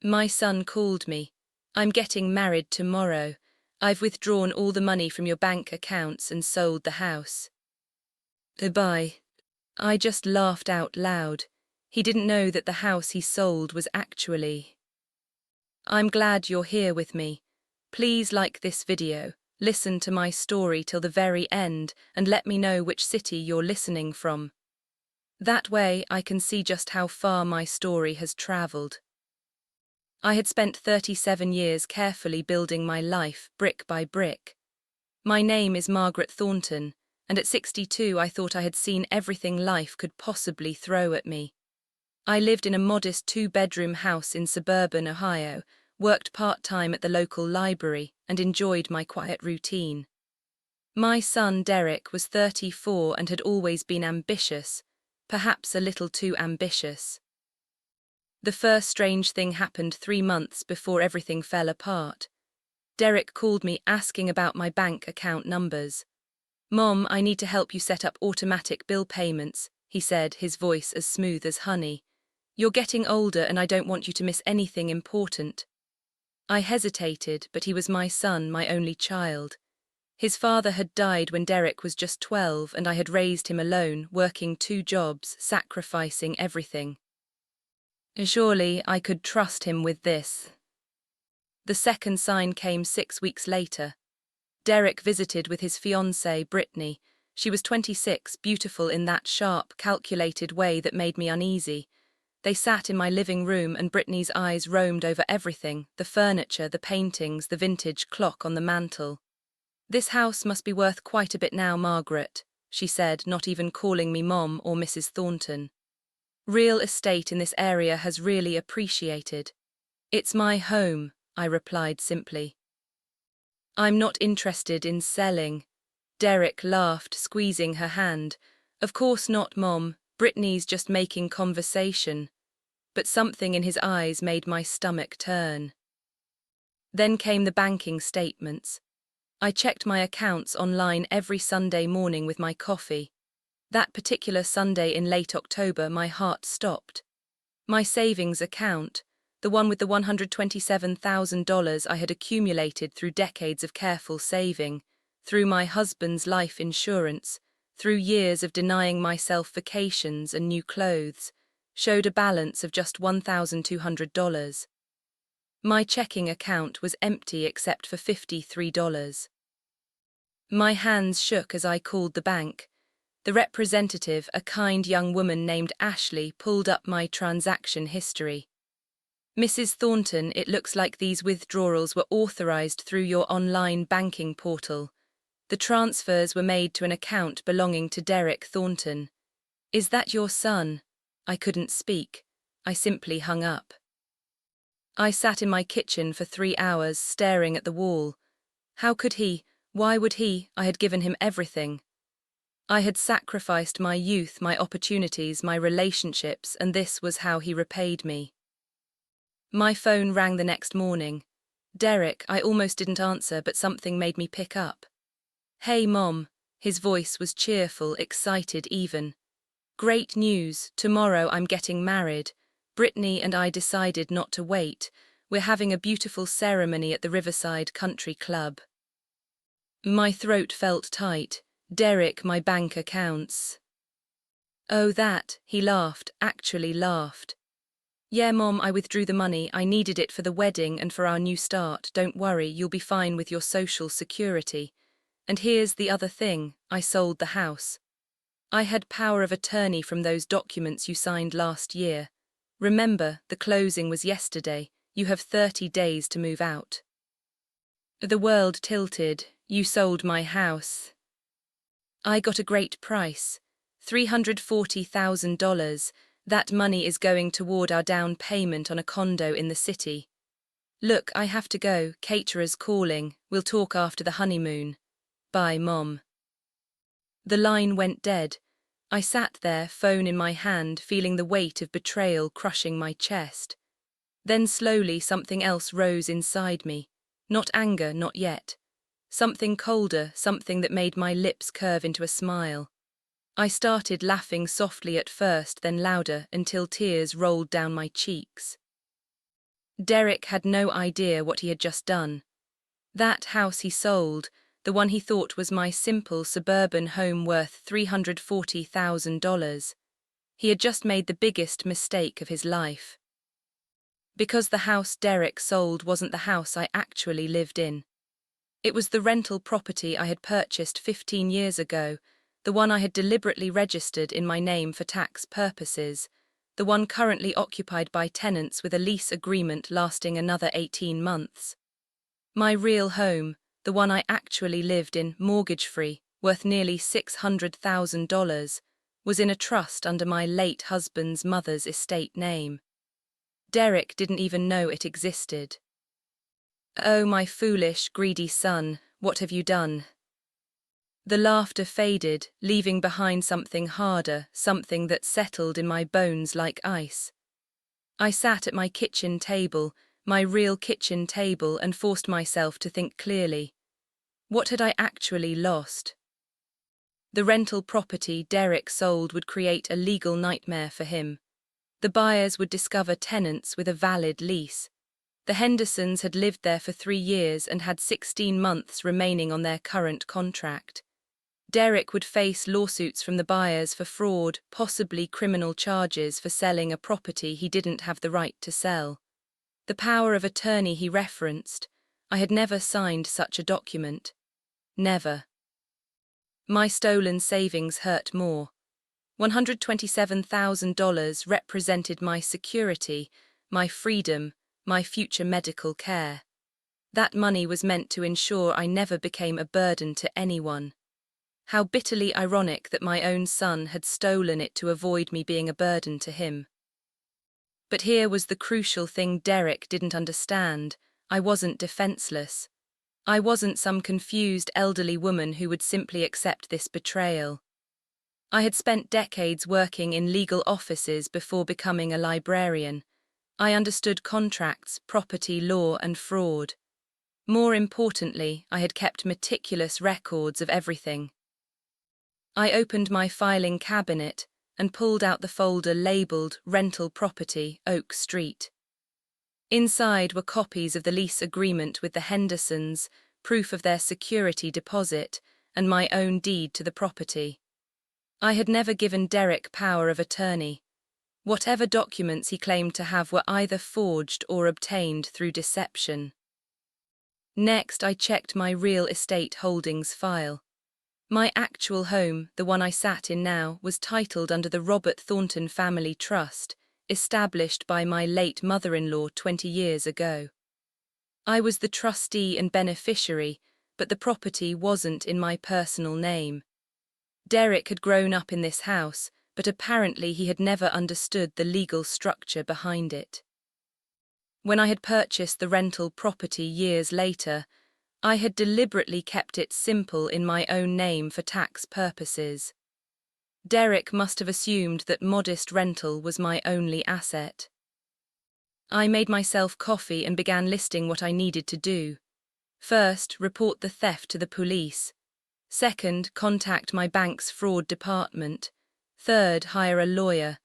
My son called me. I'm getting married tomorrow. I've withdrawn all the money from your bank accounts and sold the house. Bye. I just laughed out loud. He didn't know that the house he sold was actually. I'm glad you're here with me. Please like this video, listen to my story till the very end, and let me know which city you're listening from. That way I can see just how far my story has traveled. I had spent 37 years carefully building my life, brick by brick. My name is Margaret Thornton, and at 62 I thought I had seen everything life could possibly throw at me. I lived in a modest 2-bedroom house in suburban Ohio, worked part-time at the local library, and enjoyed my quiet routine. My son Derek was 34 and had always been ambitious, perhaps a little too ambitious. The first strange thing happened 3 months before everything fell apart. Derek called me asking about my bank account numbers. "Mom, I need to help you set up automatic bill payments," he said, his voice as smooth as honey. "You're getting older and I don't want you to miss anything important." I hesitated, but he was my son, my only child. His father had died when Derek was just 12 and I had raised him alone, working 2 jobs, sacrificing everything. Surely I could trust him with this. The second sign came 6 weeks later. Derek visited with his fiancée, Brittany. She was 26, beautiful in that sharp, calculated way that made me uneasy. They sat in my living room and Brittany's eyes roamed over everything, the furniture, the paintings, the vintage clock on the mantel. "This house must be worth quite a bit now, Margaret," she said, not even calling me Mom or Mrs. Thornton. "Real estate in this area has really appreciated." "It's my home," I replied simply. "I'm not interested in selling." Derek laughed, squeezing her hand. "Of course not, Mom. Brittany's just making conversation." But something in his eyes made my stomach turn. Then came the banking statements. I checked my accounts online every Sunday morning with my coffee. That particular Sunday in late October, my heart stopped. My savings account, the one with the $127,000 I had accumulated through decades of careful saving, through my husband's life insurance, through years of denying myself vacations and new clothes, showed a balance of just $1,200. My checking account was empty except for $53. My hands shook as I called the bank. The representative, a kind young woman named Ashley, pulled up my transaction history. "Mrs. Thornton, it looks like these withdrawals were authorized through your online banking portal. The transfers were made to an account belonging to Derek Thornton. Is that your son?" I couldn't speak. I simply hung up. I sat in my kitchen for 3 hours, staring at the wall. How could he? Why would he? I had given him everything. I had sacrificed my youth, my opportunities, my relationships, and this was how he repaid me. My phone rang the next morning. Derek, I almost didn't answer, but something made me pick up. "Hey, Mom." His voice was cheerful, excited even. "Great news. Tomorrow I'm getting married. Brittany and I decided not to wait. We're having a beautiful ceremony at the Riverside Country Club." My throat felt tight. "Derek, my bank accounts." "Oh, that," he laughed, actually laughed. "Yeah, Mom, I withdrew the money. I needed it for the wedding and for our new start. Don't worry, you'll be fine with your social security. And here's the other thing, I sold the house. I had power of attorney from those documents you signed last year. Remember, the closing was yesterday. You have 30 days to move out." The world tilted. "You sold my house." "I got a great price. $340,000. That money is going toward our down payment on a condo in the city. Look, I have to go. Caterer's calling. We'll talk after the honeymoon. Bye, Mom." The line went dead. I sat there, phone in my hand, feeling the weight of betrayal crushing my chest. Then slowly something else rose inside me. Not anger, not yet. Something colder, something that made my lips curve into a smile. I started laughing softly at first, then louder, until tears rolled down my cheeks. Derek had no idea what he had just done. That house he sold, the one he thought was my simple suburban home worth $340,000, he had just made the biggest mistake of his life. Because the house Derek sold wasn't the house I actually lived in. It was the rental property I had purchased 15 years ago, the one I had deliberately registered in my name for tax purposes, the one currently occupied by tenants with a lease agreement lasting another 18 months. My real home, the one I actually lived in, mortgage-free, worth nearly $600,000, was in a trust under my late husband's mother's estate name. Derek didn't even know it existed. "Oh, my foolish, greedy son, what have you done?" The laughter faded, leaving behind something harder, something that settled in my bones like ice. I sat at my kitchen table, my real kitchen table, and forced myself to think clearly. What had I actually lost? The rental property Derek sold would create a legal nightmare for him. The buyers would discover tenants with a valid lease. The Hendersons had lived there for 3 years and had 16 months remaining on their current contract. Derek would face lawsuits from the buyers for fraud, possibly criminal charges for selling a property he didn't have the right to sell. The power of attorney he referenced, I had never signed such a document. Never. My stolen savings hurt more. $127,000 represented my security, my freedom, my future medical care. That money was meant to ensure I never became a burden to anyone. How bitterly ironic that my own son had stolen it to avoid me being a burden to him. But here was the crucial thing Derek didn't understand. I wasn't defenseless. I wasn't some confused elderly woman who would simply accept this betrayal. I had spent decades working in legal offices before becoming a librarian. I understood contracts, property law, and fraud. More importantly, I had kept meticulous records of everything. I opened my filing cabinet and pulled out the folder labeled Rental Property, Oak Street. Inside were copies of the lease agreement with the Hendersons, proof of their security deposit, and my own deed to the property. I had never given Derek power of attorney. Whatever documents he claimed to have were either forged or obtained through deception. Next, I checked my real estate holdings file. My actual home, the one I sat in now, was titled under the Robert Thornton Family Trust, established by my late mother-in-law 20 years ago. I was the trustee and beneficiary, but the property wasn't in my personal name. Derek had grown up in this house, but apparently he had never understood the legal structure behind it. When I had purchased the rental property years later, I had deliberately kept it simple in my own name for tax purposes. Derek must have assumed that modest rental was my only asset. I made myself coffee and began listing what I needed to do. First, report the theft to the police. Second, contact my bank's fraud department. Third, hire a lawyer.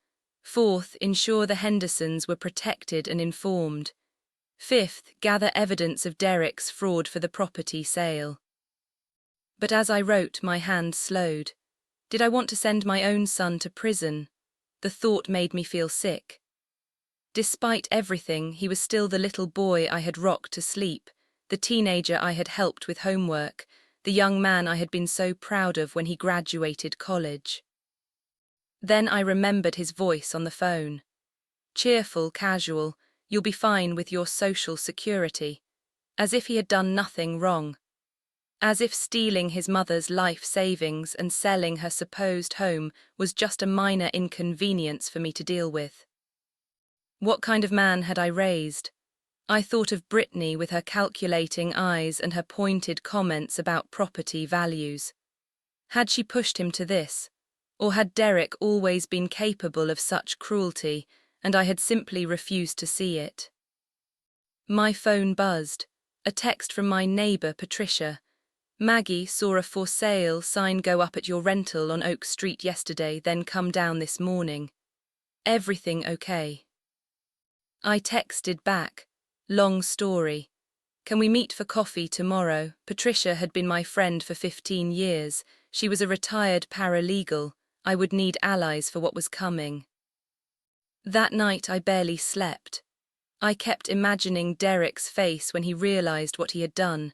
Fourth, ensure the Hendersons were protected and informed. Fifth, gather evidence of Derek's fraud for the property sale. But as I wrote, my hand slowed. Did I want to send my own son to prison? The thought made me feel sick. Despite everything, he was still the little boy I had rocked to sleep, the teenager I had helped with homework, the young man I had been so proud of when he graduated college. Then I remembered his voice on the phone. Cheerful, casual, "You'll be fine with your social security," as if he had done nothing wrong. As if stealing his mother's life savings and selling her supposed home was just a minor inconvenience for me to deal with. What kind of man had I raised? I thought of Brittany with her calculating eyes and her pointed comments about property values. Had she pushed him to this? Or had Derek always been capable of such cruelty, and I had simply refused to see it? My phone buzzed. A text from my neighbor, Patricia. "Maggie saw a for sale sign go up at your rental on Oak Street yesterday, then come down this morning. Everything okay?" I texted back, Long story. Can we meet for coffee tomorrow? Patricia had been my friend for 15 years. She was a retired paralegal. I would need allies for what was coming. That night I barely slept. I kept imagining Derek's face when he realized what he had done.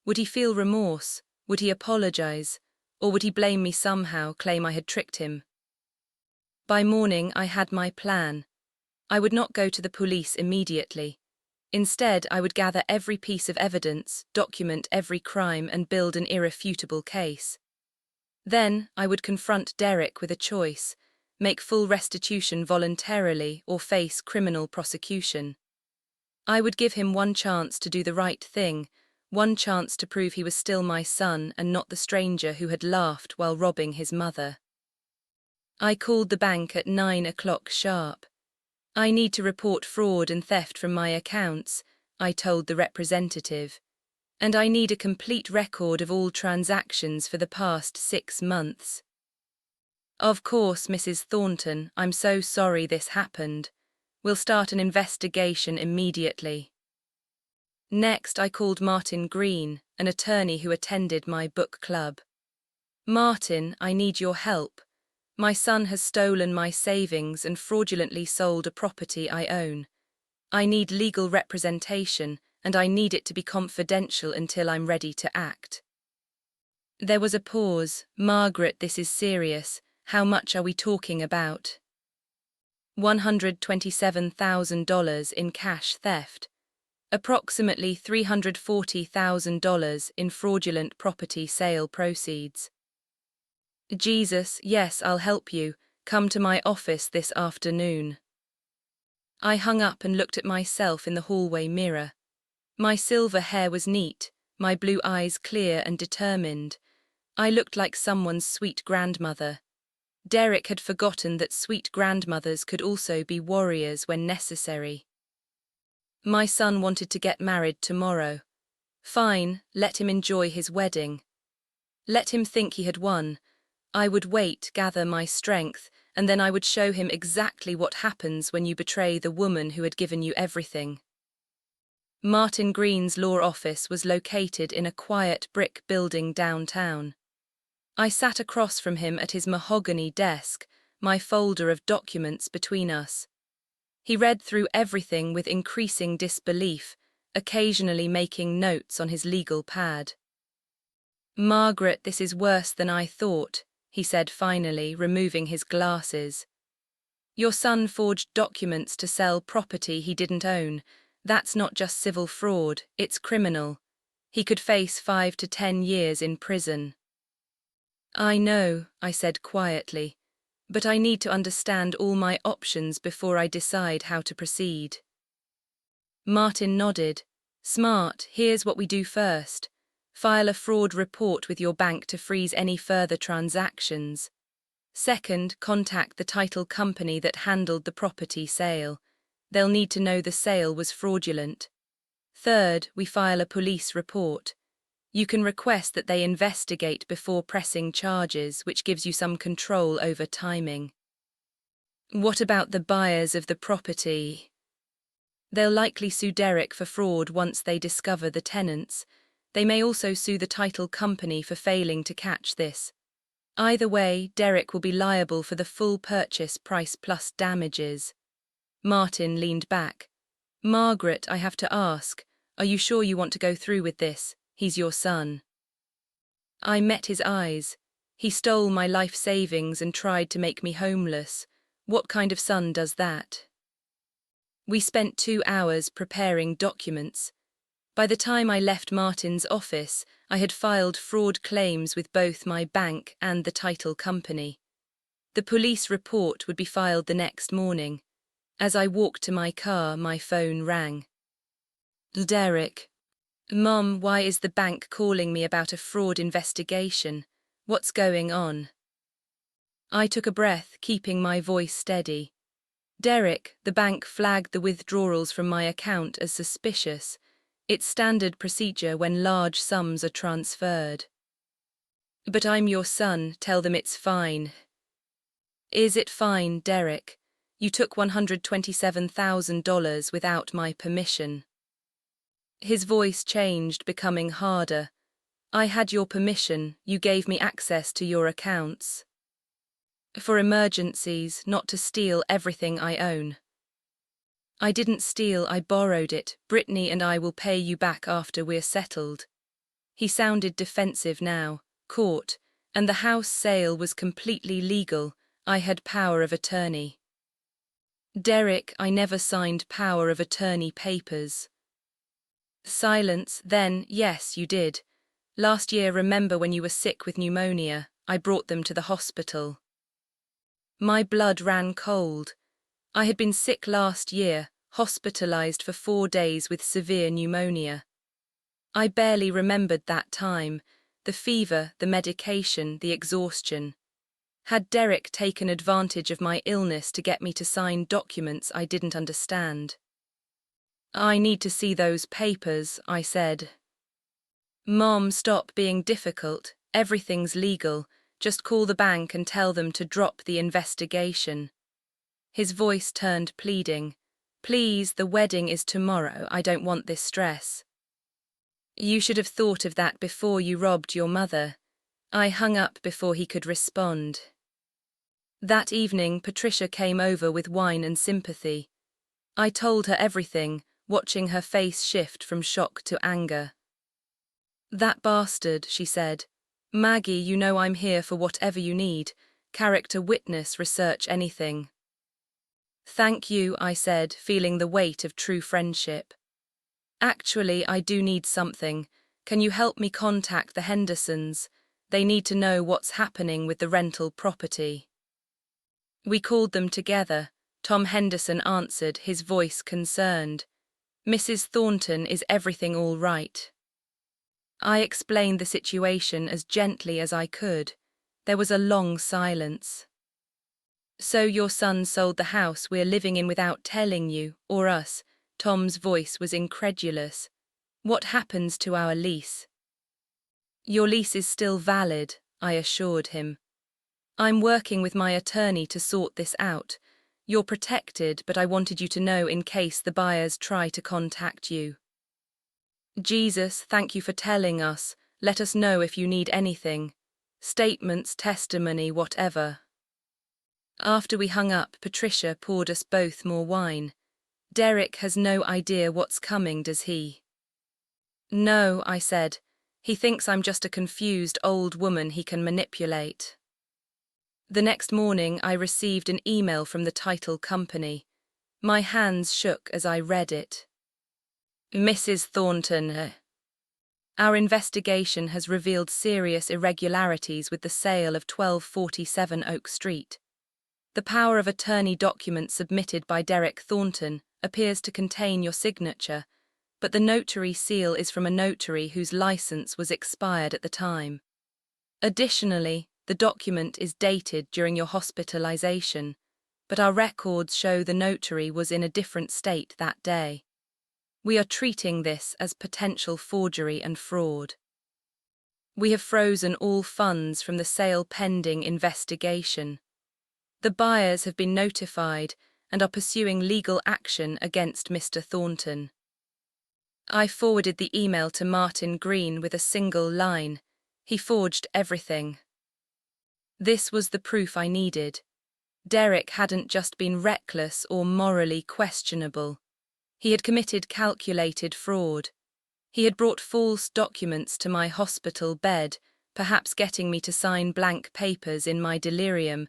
Would he feel remorse? Would he apologize? Or would he blame me somehow, claim I had tricked him? By morning I had my plan. I would not go to the police immediately. Instead, I would gather every piece of evidence, document every crime, and build an irrefutable case. Then, I would confront Derek with a choice: make full restitution voluntarily or face criminal prosecution. I would give him one chance to do the right thing, one chance to prove he was still my son and not the stranger who had laughed while robbing his mother. I called the bank at 9 o'clock sharp. I need to report fraud and theft from my accounts, I told the representative, and I need a complete record of all transactions for the past 6 months. Of course, Mrs. Thornton, I'm so sorry this happened. We'll start an investigation immediately. Next, I called Martin Green, an attorney who attended my book club. Martin, I need your help. My son has stolen my savings and fraudulently sold a property I own. I need legal representation, and I need it to be confidential until I'm ready to act. There was a pause. Margaret, this is serious. How much are we talking about? $127,000 in cash theft. Approximately $340,000 in fraudulent property sale proceeds. Jesus, yes, I'll help you. Come to my office this afternoon. I hung up and looked at myself in the hallway mirror. My silver hair was neat, my blue eyes clear and determined. I looked like someone's sweet grandmother. Derek had forgotten that sweet grandmothers could also be warriors when necessary. My son wanted to get married tomorrow. Fine, let him enjoy his wedding. Let him think he had won. I would wait, gather my strength, and then I would show him exactly what happens when you betray the woman who had given you everything. Martin Green's law office was located in a quiet brick building downtown. I sat across from him at his mahogany desk, my folder of documents between us. He read through everything with increasing disbelief, occasionally making notes on his legal pad. Margaret, this is worse than I thought, he said finally, removing his glasses. Your son forged documents to sell property he didn't own. That's not just civil fraud, it's criminal. He could face 5 to 10 years in prison. I know, I said quietly, but I need to understand all my options before I decide how to proceed. Martin nodded. Smart, here's what we do first. File a fraud report with your bank to freeze any further transactions. Second, contact the title company that handled the property sale. They'll need to know the sale was fraudulent. Third, we file a police report. You can request that they investigate before pressing charges, which gives you some control over timing. What about the buyers of the property? They'll likely sue Derek for fraud once they discover the tenants. They may also sue the title company for failing to catch this. Either way, Derek will be liable for the full purchase price plus damages. Martin leaned back. Margaret, I have to ask, are you sure you want to go through with this? He's your son. I met his eyes. He stole my life savings and tried to make me homeless. What kind of son does that? We spent 2 hours preparing documents. By the time I left Martin's office, I had filed fraud claims with both my bank and the title company. The police report would be filed the next morning. As I walked to my car, my phone rang. Derek. Mom, why is the bank calling me about a fraud investigation? What's going on? I took a breath, keeping my voice steady. Derek, the bank flagged the withdrawals from my account as suspicious. It's standard procedure when large sums are transferred. But I'm your son, tell them it's fine. Is it fine, Derek? You took $127,000 without my permission. His voice changed, becoming harder. I had your permission, you gave me access to your accounts. For emergencies, not to steal everything I own. I didn't steal, I borrowed it. Brittany and I will pay you back after we're settled. He sounded defensive now. Court, and the house sale was completely legal. I had power of attorney. Derek, I never signed power of attorney papers. Silence. Then, yes, you did. Last year, remember when you were sick with pneumonia, I brought them to the hospital. My blood ran cold. I had been sick last year, hospitalized for 4 days with severe pneumonia. I barely remembered that time, the fever, the medication, the exhaustion. Had Derek taken advantage of my illness to get me to sign documents I didn't understand? I need to see those papers, I said. Mom, stop being difficult. Everything's legal. Just call the bank and tell them to drop the investigation. His voice turned pleading. Please, the wedding is tomorrow. I don't want this stress. You should have thought of that before you robbed your mother. I hung up before he could respond. That evening, Patricia came over with wine and sympathy. I told her everything, watching her face shift from shock to anger. That bastard, she said. Maggie, you know I'm here for whatever you need. Character witness, research, anything. Thank you, I said, feeling the weight of true friendship. Actually, I do need something. Can you help me contact the Hendersons? They need to know what's happening with the rental property. We called them together. Tom Henderson answered, his voice concerned. Mrs. Thornton, is everything all right? I explained the situation as gently as I could. There was a long silence. So your son sold the house we're living in without telling you, or us? Tom's voice was incredulous. What happens to our lease? Your lease is still valid, I assured him. I'm working with my attorney to sort this out. You're protected, but I wanted you to know in case the buyers try to contact you. Jesus, thank you for telling us. Let us know if you need anything. Statements, testimony, whatever. After we hung up, Patricia poured us both more wine. Derek has no idea what's coming, does he? No, I said. He thinks I'm just a confused old woman he can manipulate. The next morning, I received an email from the title company. My hands shook as I read it. Mrs. Thornton, our investigation has revealed serious irregularities with the sale of 1247 Oak Street. The power of attorney document submitted by Derek Thornton appears to contain your signature, but the notary seal is from a notary whose license was expired at the time. Additionally, the document is dated during your hospitalization, but our records show the notary was in a different state that day. We are treating this as potential forgery and fraud. We have frozen all funds from the sale pending investigation. The buyers have been notified and are pursuing legal action against Mr. Thornton. I forwarded the email to Martin Green with a single line. He forged everything. This was the proof I needed. Derek hadn't just been reckless or morally questionable. He had committed calculated fraud. He had brought false documents to my hospital bed, perhaps getting me to sign blank papers in my delirium,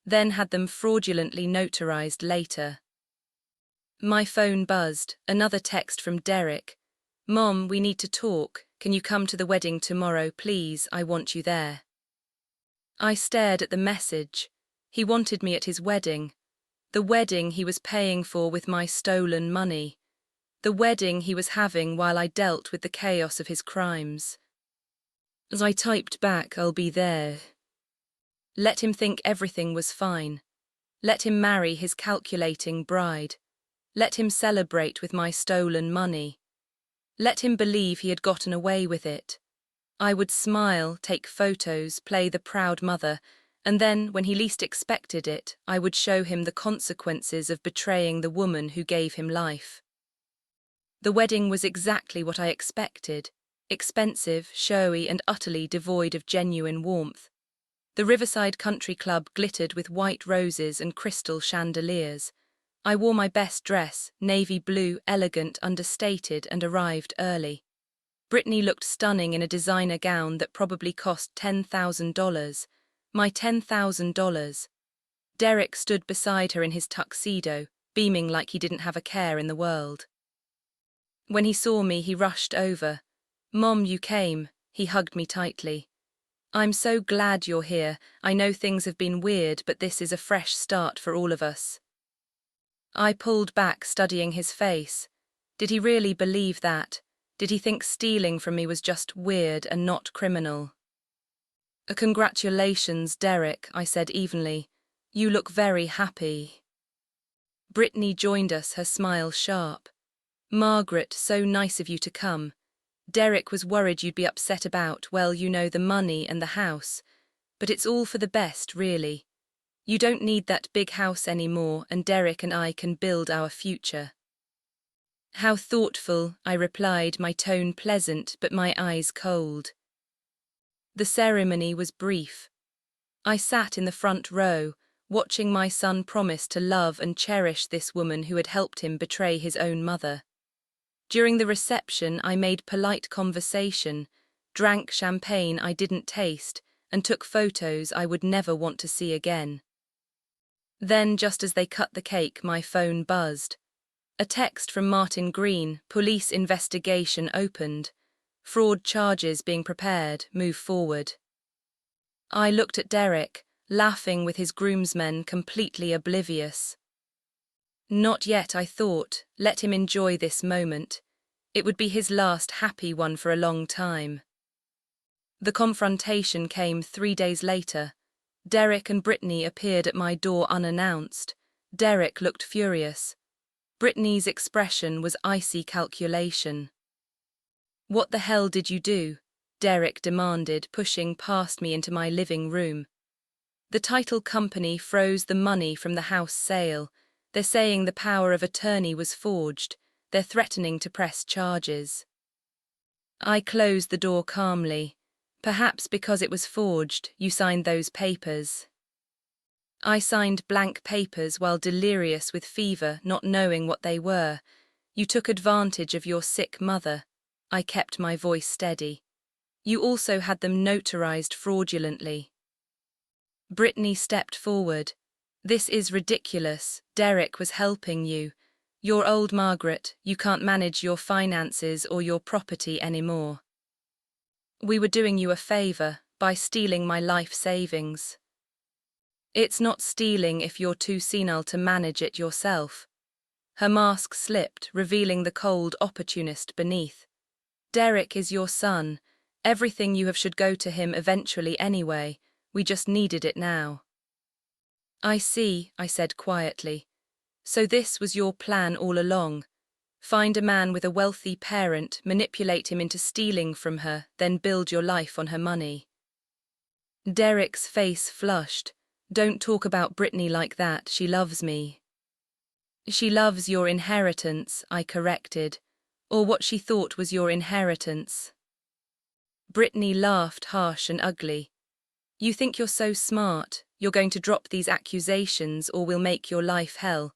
then had them fraudulently notarized later. My phone buzzed, another text from Derek. Mom, we need to talk. Can you come to the wedding tomorrow, please? I want you there. I stared at the message. He wanted me at his wedding. The wedding he was paying for with my stolen money. The wedding he was having while I dealt with the chaos of his crimes. As I typed back, I'll be there. Let him think everything was fine. Let him marry his calculating bride. Let him celebrate with my stolen money. Let him believe he had gotten away with it. I would smile, take photos, play the proud mother, and then, when he least expected it, I would show him the consequences of betraying the woman who gave him life. The wedding was exactly what I expected: expensive, showy, and utterly devoid of genuine warmth. The Riverside Country Club glittered with white roses and crystal chandeliers. I wore my best dress, navy blue, elegant, understated, and arrived early. Brittany looked stunning in a designer gown that probably cost $10,000. My $10,000. Derek stood beside her in his tuxedo, beaming like he didn't have a care in the world. When he saw me, he rushed over. "Mom, you came." He hugged me tightly. "I'm so glad you're here. I know things have been weird, but this is a fresh start for all of us." I pulled back, studying his face. Did he really believe that? Did he think stealing from me was just weird and not criminal? "Congratulations, Derek," I said evenly. "You look very happy." Brittany joined us, her smile sharp. "Margaret, so nice of you to come. Derek was worried you'd be upset about, well, you know, the money and the house. But it's all for the best, really. You don't need that big house anymore, and Derek and I can build our future." "How thoughtful," I replied, my tone pleasant but my eyes cold. The ceremony was brief. I sat in the front row, watching my son promise to love and cherish this woman who had helped him betray his own mother. During the reception, I made polite conversation, drank champagne I didn't taste, and took photos I would never want to see again. Then, just as they cut the cake, my phone buzzed. A text from Martin Green: "Police investigation opened. Fraud charges being prepared, move forward." I looked at Derek, laughing with his groomsmen, completely oblivious. Not yet, I thought. Let him enjoy this moment. It would be his last happy one for a long time. The confrontation came 3 days later. Derek and Brittany appeared at my door unannounced. Derek looked furious. Brittany's expression was icy calculation. "What the hell did you do?" Derek demanded, pushing past me into my living room. "The title company froze the money from the house sale. They're saying the power of attorney was forged. They're threatening to press charges." I closed the door calmly. "Perhaps because it was forged, you signed those papers." "I signed blank papers while delirious with fever, not knowing what they were. You took advantage of your sick mother." I kept my voice steady. "You also had them notarized fraudulently." Brittany stepped forward. "This is ridiculous. Derek was helping you. You're old, Margaret. You can't manage your finances or your property anymore. We were doing you a favor by stealing my life savings." "It's not stealing if you're too senile to manage it yourself." Her mask slipped, revealing the cold opportunist beneath. "Derek is your son. Everything you have should go to him eventually anyway. We just needed it now." "I see," I said quietly. "So this was your plan all along. Find a man with a wealthy parent, manipulate him into stealing from her, then build your life on her money." Derek's face flushed. "Don't talk about Brittany like that. She loves me." "She loves your inheritance," I corrected. "Or what she thought was your inheritance." Brittany laughed, harsh and ugly. "You think you're so smart. You're going to drop these accusations or we'll make your life hell.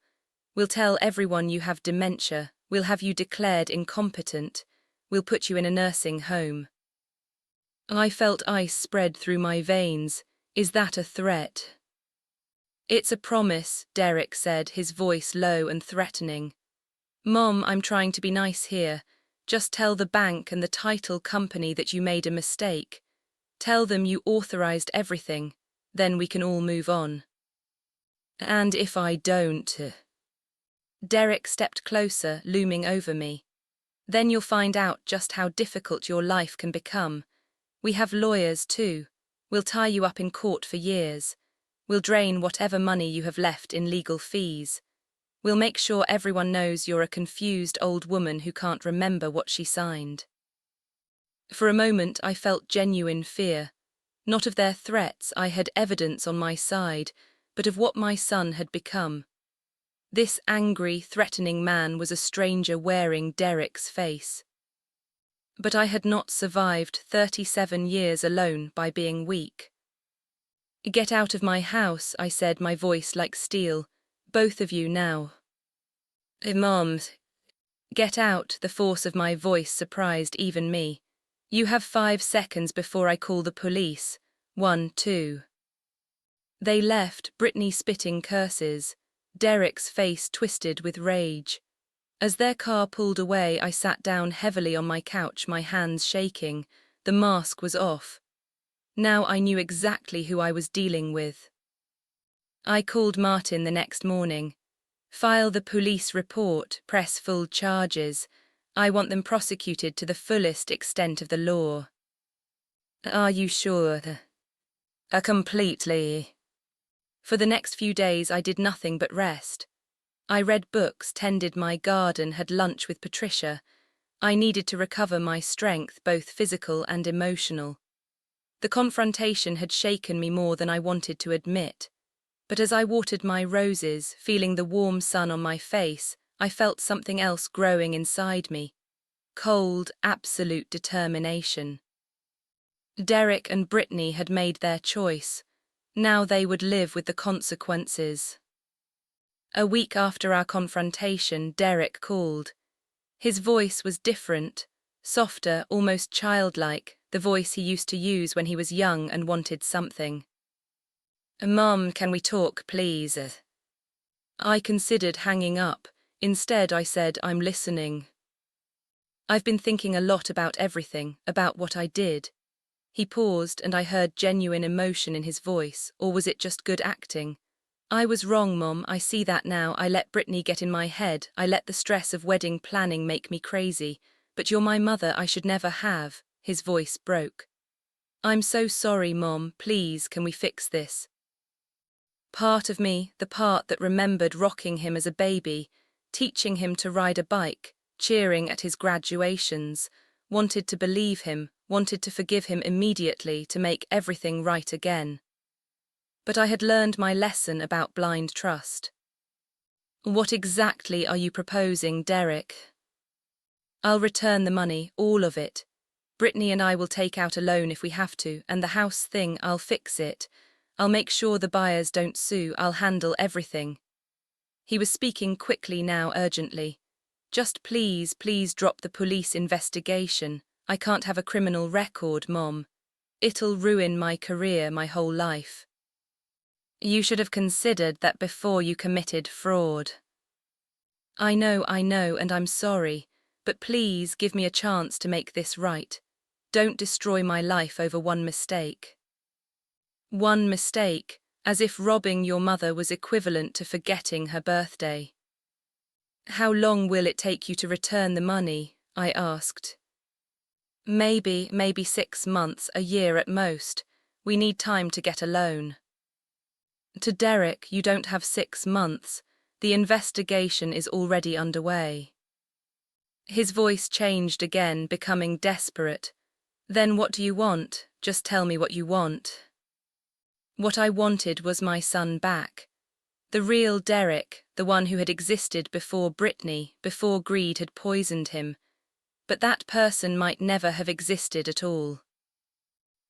We'll tell everyone you have dementia. We'll have you declared incompetent. We'll put you in a nursing home." I felt ice spread through my veins. Is that a threat? "It's a promise," Derek said, his voice low and threatening. "Mom, I'm trying to be nice here. Just tell the bank and the title company that you made a mistake. Tell them you authorized everything. Then we can all move on." "And if I don't?" Derek stepped closer, looming over me. "Then you'll find out just how difficult your life can become. We have lawyers too. We'll tie you up in court for years. We'll drain whatever money you have left in legal fees. We'll make sure everyone knows you're a confused old woman who can't remember what she signed." For a moment I felt genuine fear. Not of their threats, I had evidence on my side, but of what my son had become. This angry, threatening man was a stranger wearing Derek's face. But I had not survived 37 years alone by being weak. "Get out of my house," I said, my voice like steel. "Both of you now." "Mom, get out," the force of my voice surprised even me. "You have 5 seconds before I call the police. 1, 2. They left, Brittany spitting curses, Derek's face twisted with rage. As their car pulled away, I sat down heavily on my couch, my hands shaking. The mask was off. Now I knew exactly who I was dealing with. I called Martin the next morning. "File the police report, press full charges. I want them prosecuted to the fullest extent of the law." "Are you sure?" Completely." For the next few days I did nothing but rest. I read books, tended my garden, had lunch with Patricia. I needed to recover my strength, both physical and emotional. The confrontation had shaken me more than I wanted to admit. But as I watered my roses, feeling the warm sun on my face, I felt something else growing inside me. Cold, absolute determination. Derek and Brittany had made their choice. Now they would live with the consequences. A week after our confrontation, Derek called. His voice was different, softer, almost childlike, the voice he used to use when he was young and wanted something. "Mom, can we talk, please?" I considered hanging up. Instead, I said, "I'm listening. I've been thinking a lot about everything, about what I did." He paused, and I heard genuine emotion in his voice, or was it just good acting? "I was wrong, Mom, I see that now. I let Brittany get in my head. I let the stress of wedding planning make me crazy. But you're my mother, I should never have." His voice broke. "I'm so sorry, Mom. Please, can we fix this?" Part of me, the part that remembered rocking him as a baby, teaching him to ride a bike, cheering at his graduations, wanted to believe him, wanted to forgive him immediately, to make everything right again. But I had learned my lesson about blind trust. "What exactly are you proposing, Derek?" "I'll return the money, all of it. Brittany and I will take out a loan if we have to, and the house thing, I'll fix it. I'll make sure the buyers don't sue, I'll handle everything." He was speaking quickly now, urgently. "Just please, please drop the police investigation. I can't have a criminal record, Mom. It'll ruin my career, my whole life. You should have considered that before you committed fraud." I know, and I'm sorry, but please give me a chance to make this right. Don't destroy my life over one mistake." One mistake, as if robbing your mother was equivalent to forgetting her birthday. "How long will it take you to return the money?" I asked. Maybe 6 months, a year at most. We need time to get a loan." To Derek, "You don't have 6 months. The investigation is already underway." His voice changed again, becoming desperate. "Then what do you want? Just tell me what you want." What I wanted was my son back. The real Derek, the one who had existed before Brittany, before greed had poisoned him. But that person might never have existed at all.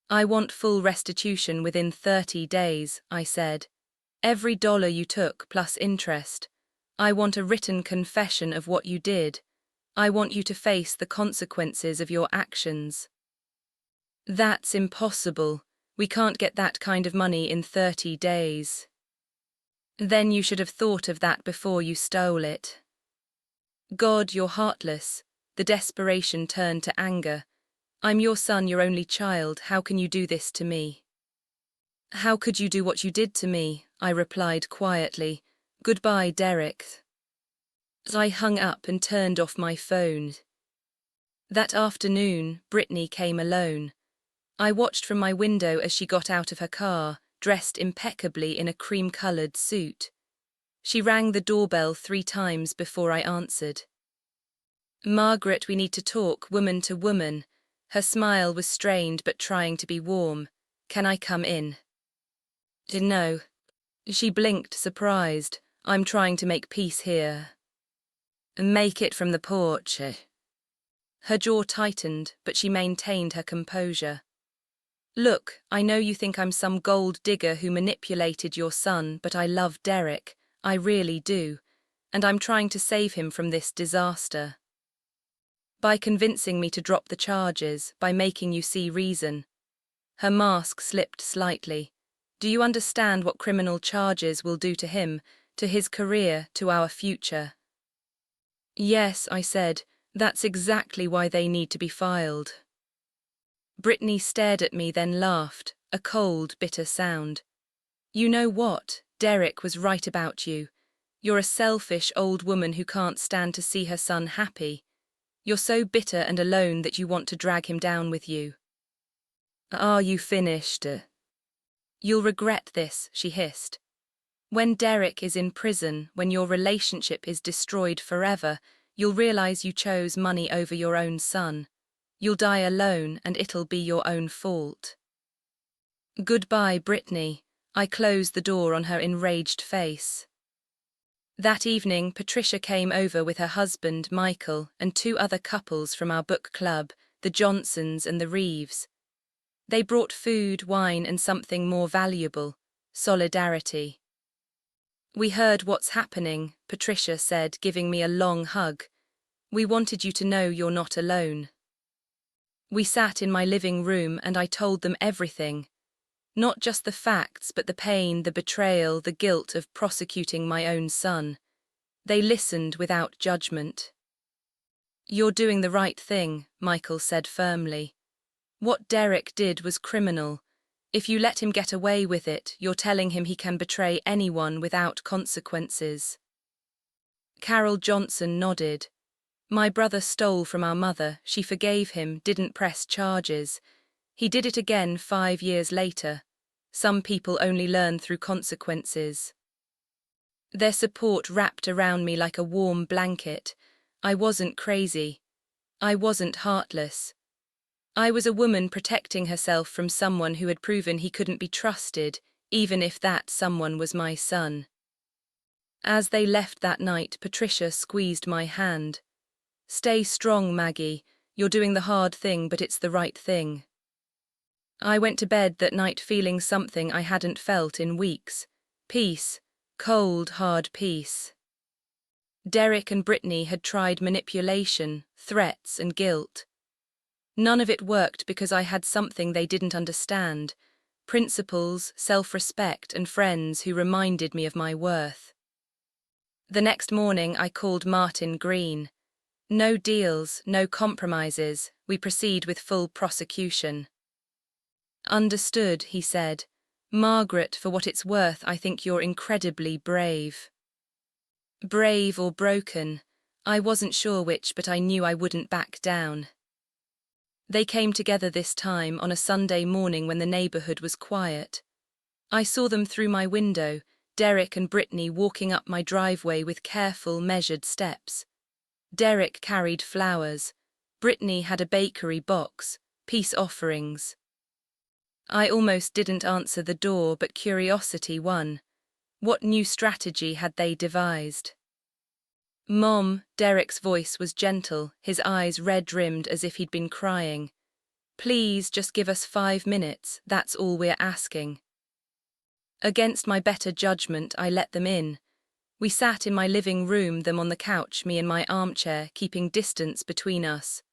"I want full restitution within 30 days, I said. "Every dollar you took plus interest. I want a written confession of what you did. I want you to face the consequences of your actions." "That's impossible. We can't get that kind of money in 30 days. "Then you should have thought of that before you stole it." "God, you're heartless." The desperation turned to anger. "I'm your son, your only child. How can you do this to me?" "How could you do what you did to me?" I replied quietly. "Goodbye, Derek." I hung up and turned off my phone. That afternoon, Brittany came alone. I watched from my window as she got out of her car, dressed impeccably in a cream-colored suit. She rang the doorbell 3 times before I answered. "Margaret, we need to talk, woman to woman." Her smile was strained but trying to be warm. "Can I come in?" "No." She blinked, surprised. I'm trying to make peace here. Make it from the porch. Her jaw tightened, but she maintained her composure. Look, I know you think I'm some gold digger who manipulated your son, but I love Derek, I really do, and I'm trying to save him from this disaster. By convincing me to drop the charges, by making you see reason. Her mask slipped slightly. Do you understand what criminal charges will do to him, to his career, to our future? Yes, I said, that's exactly why they need to be filed. Brittany stared at me, then laughed, a cold, bitter sound. You know what? Derek was right about you. You're a selfish old woman who can't stand to see her son happy. You're so bitter and alone that you want to drag him down with you. Are you finished? You'll regret this, she hissed. When Derek is in prison, when your relationship is destroyed forever, you'll realize you chose money over your own son. You'll die alone, and it'll be your own fault. Goodbye, Brittany. I closed the door on her enraged face. That evening, Patricia came over with her husband, Michael, and 2 other couples from our book club, the Johnsons and the Reeves. They brought food, wine, and something more valuable, solidarity. We heard what's happening, Patricia said, giving me a long hug. We wanted you to know you're not alone. We sat in my living room and I told them everything. Not just the facts, but the pain, the betrayal, the guilt of prosecuting my own son. They listened without judgment. You're doing the right thing, Michael said firmly. What Derek did was criminal. If you let him get away with it, you're telling him he can betray anyone without consequences. Carol Johnson nodded. My brother stole from our mother, she forgave him, didn't press charges. He did it again 5 years later. Some people only learn through consequences. Their support wrapped around me like a warm blanket. I wasn't crazy. I wasn't heartless. I was a woman protecting herself from someone who had proven he couldn't be trusted, even if that someone was my son. As they left that night, Patricia squeezed my hand. Stay strong, Maggie. You're doing the hard thing, but it's the right thing. I went to bed that night feeling something I hadn't felt in weeks. Peace. Cold, hard peace. Derek and Brittany had tried manipulation, threats, and guilt. None of it worked because I had something they didn't understand. Principles, self-respect, and friends who reminded me of my worth. The next morning I called Martin Green. No deals, no compromises, we proceed with full prosecution. Understood, he said. Margaret, for what it's worth, I think you're incredibly brave. Brave or broken. I wasn't sure which, but I knew I wouldn't back down. They came together this time on a Sunday morning when the neighborhood was quiet. I saw them through my window, Derek and Brittany walking up my driveway with careful, measured steps. Derek carried flowers. Brittany had a bakery box, peace offerings. I almost didn't answer the door, but curiosity won. What new strategy had they devised? Mom, Derek's voice was gentle, his eyes red-rimmed as if he'd been crying. Please, just give us 5 minutes, that's all we're asking. Against my better judgment, I let them in. We sat in my living room, them on the couch, me in my armchair, keeping distance between us.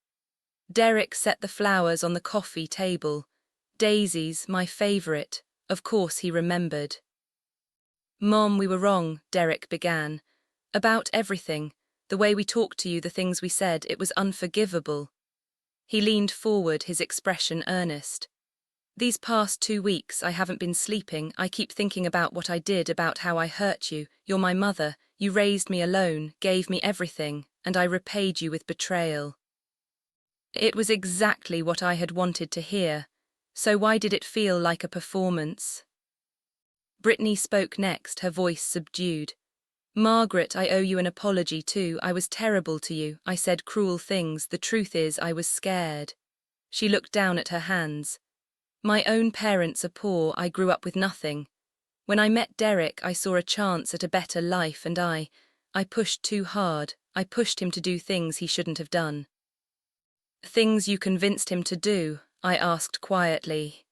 Derek set the flowers on the coffee table. Daisies, my favourite, of course he remembered. Mom, we were wrong, Derek began. About everything, the way we talked to you, the things we said, it was unforgivable. He leaned forward, his expression earnest. These past 2 weeks I haven't been sleeping, I keep thinking about what I did, about how I hurt you. You're my mother, you raised me alone, gave me everything, and I repaid you with betrayal. It was exactly what I had wanted to hear, so why did it feel like a performance? Brittany spoke next, her voice subdued. Margaret, I owe you an apology too. I was terrible to you. I said cruel things. The truth is, I was scared. She looked down at her hands. My own parents are poor. I grew up with nothing. When I met Derek, I saw a chance at a better life and I pushed too hard. I pushed him to do things he shouldn't have done. Things you convinced him to do? I asked quietly.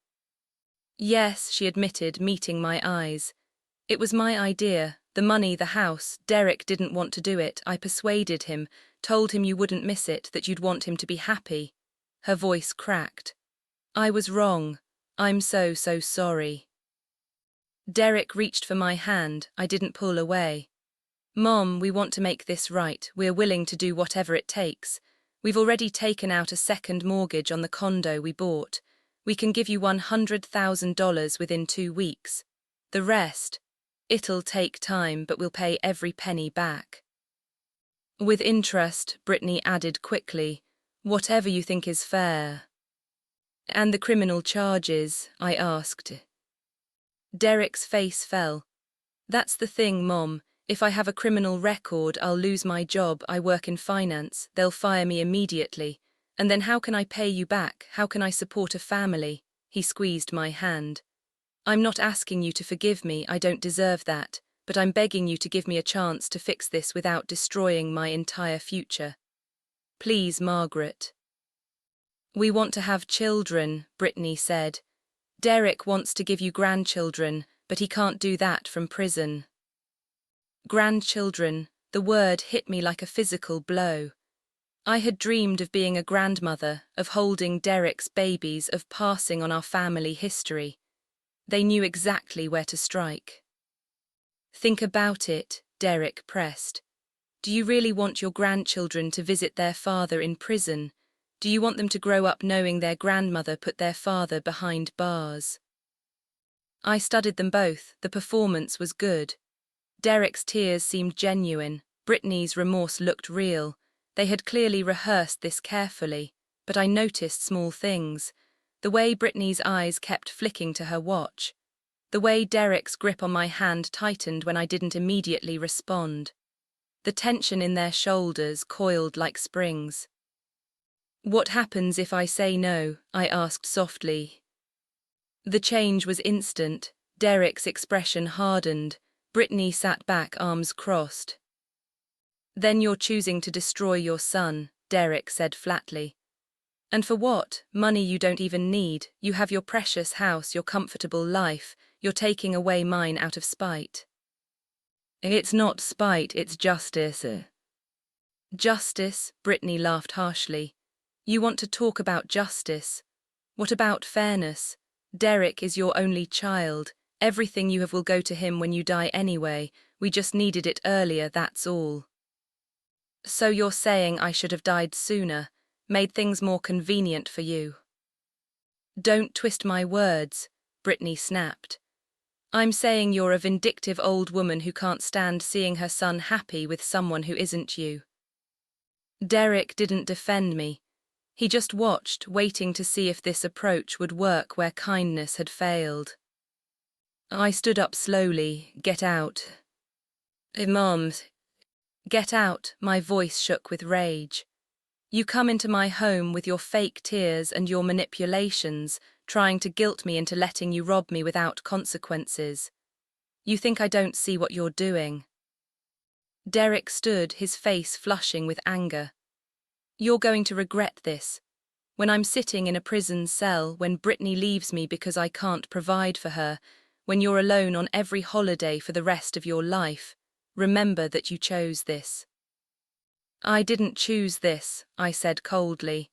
Yes, she admitted, meeting my eyes. It was my idea, the money, the house. Derek didn't want to do it. I persuaded him, told him you wouldn't miss it, that you'd want him to be happy. Her voice cracked. I was wrong. I'm so sorry. Derek reached for my hand. I didn't pull away. Mom, we want to make this right. We're willing to do whatever it takes. We've already taken out a second mortgage on the condo we bought. We can give you $100,000 within 2 weeks. The rest, it'll take time, but we'll pay every penny back. With interest, Brittany added quickly, whatever you think is fair. And the criminal charges? I asked. Derek's face fell. That's the thing, Mom. If I have a criminal record, I'll lose my job. I work in finance. They'll fire me immediately. And then how can I pay you back? How can I support a family? He squeezed my hand. I'm not asking you to forgive me. I don't deserve that. But I'm begging you to give me a chance to fix this without destroying my entire future. Please, Margaret. We want to have children, Brittany said. Derek wants to give you grandchildren, but he can't do that from prison. Grandchildren, the word hit me like a physical blow. I had dreamed of being a grandmother, of holding Derek's babies, of passing on our family history. They knew exactly where to strike. Think about it, Derek pressed. Do you really want your grandchildren to visit their father in prison? Do you want them to grow up knowing their grandmother put their father behind bars? I studied them both. The performance was good. Derek's tears seemed genuine. Brittany's remorse looked real. They had clearly rehearsed this carefully, but I noticed small things. The way Brittany's eyes kept flicking to her watch. The way Derek's grip on my hand tightened when I didn't immediately respond. The tension in their shoulders coiled like springs. What happens if I say no? I asked softly. The change was instant. Derek's expression hardened. Brittany sat back, arms crossed. Then you're choosing to destroy your son, Derek said flatly. And for what? Money you don't even need. You have your precious house, your comfortable life. You're taking away mine out of spite. It's not spite, it's justice. Justice? Brittany laughed harshly. You want to talk about justice? What about fairness? Derek is your only child. Everything you have will go to him when you die anyway. We just needed it earlier, that's all. So you're saying I should have died sooner, made things more convenient for you? Don't twist my words, Brittany snapped. I'm saying you're a vindictive old woman who can't stand seeing her son happy with someone who isn't you. Derek didn't defend me. He just watched, waiting to see if this approach would work where kindness had failed. I stood up slowly. Get out. Mom. Get out, my voice shook with rage. You come into my home with your fake tears and your manipulations, trying to guilt me into letting you rob me without consequences. You think I don't see what you're doing? Derek stood, his face flushing with anger. You're going to regret this. When I'm sitting in a prison cell, when Brittany leaves me because I can't provide for her, when you're alone on every holiday for the rest of your life, remember that you chose this. I didn't choose this, I said coldly.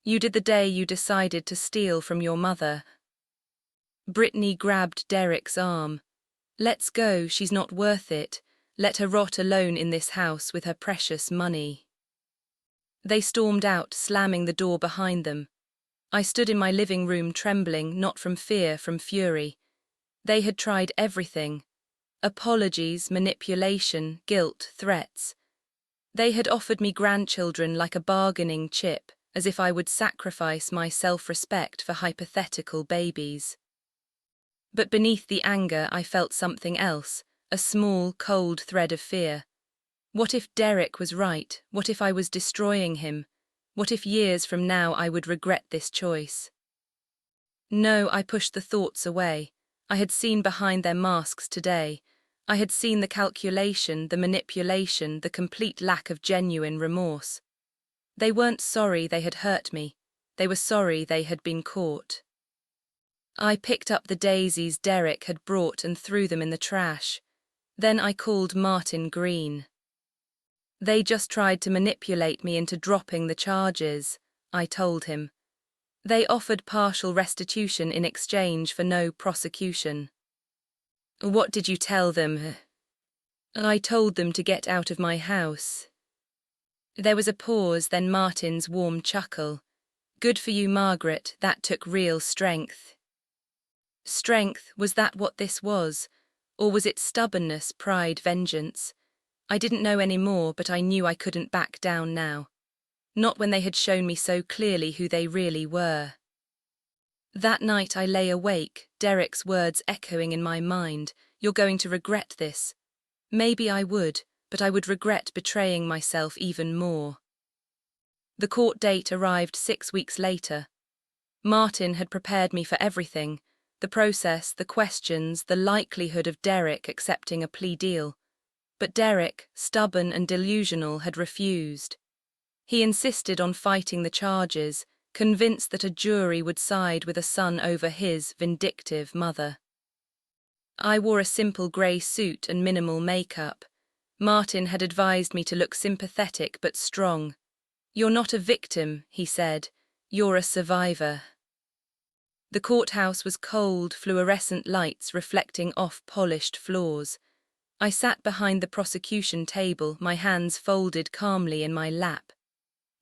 You did the day you decided to steal from your mother. Brittany grabbed Derek's arm. Let's go, she's not worth it. Let her rot alone in this house with her precious money. They stormed out, slamming the door behind them. I stood in my living room trembling, not from fear, from fury. They had tried everything. Apologies, manipulation, guilt, threats. They had offered me grandchildren like a bargaining chip, as if I would sacrifice my self-respect for hypothetical babies. But beneath the anger I felt something else, a small, cold thread of fear. What if Derek was right? What if I was destroying him? What if years from now I would regret this choice? No, I pushed the thoughts away. I had seen behind their masks today. I had seen the calculation, the manipulation, the complete lack of genuine remorse. They weren't sorry they had hurt me. They were sorry they had been caught. I picked up the daisies Derek had brought and threw them in the trash. Then I called Martin Green. They just tried to manipulate me into dropping the charges, I told him. They offered partial restitution in exchange for no prosecution. What did you tell them? I told them to get out of my house. There was a pause, then Martin's warm chuckle. Good for you, Margaret, that took real strength. Strength, was that what this was? Or was it stubbornness, pride, vengeance? I didn't know any more, but I knew I couldn't back down now. Not when they had shown me so clearly who they really were. That night I lay awake, Derek's words echoing in my mind. You're going to regret this. Maybe I would, but I would regret betraying myself even more. The court date arrived 6 weeks later. Martin had prepared me for everything. The process, the questions, the likelihood of Derek accepting a plea deal. But Derek, stubborn and delusional, had refused. He insisted on fighting the charges, convinced that a jury would side with a son over his vindictive mother. I wore a simple grey suit and minimal makeup. Martin had advised me to look sympathetic but strong. You're not a victim, he said. You're a survivor. The courthouse was cold, fluorescent lights reflecting off polished floors. I sat behind the prosecution table, my hands folded calmly in my lap.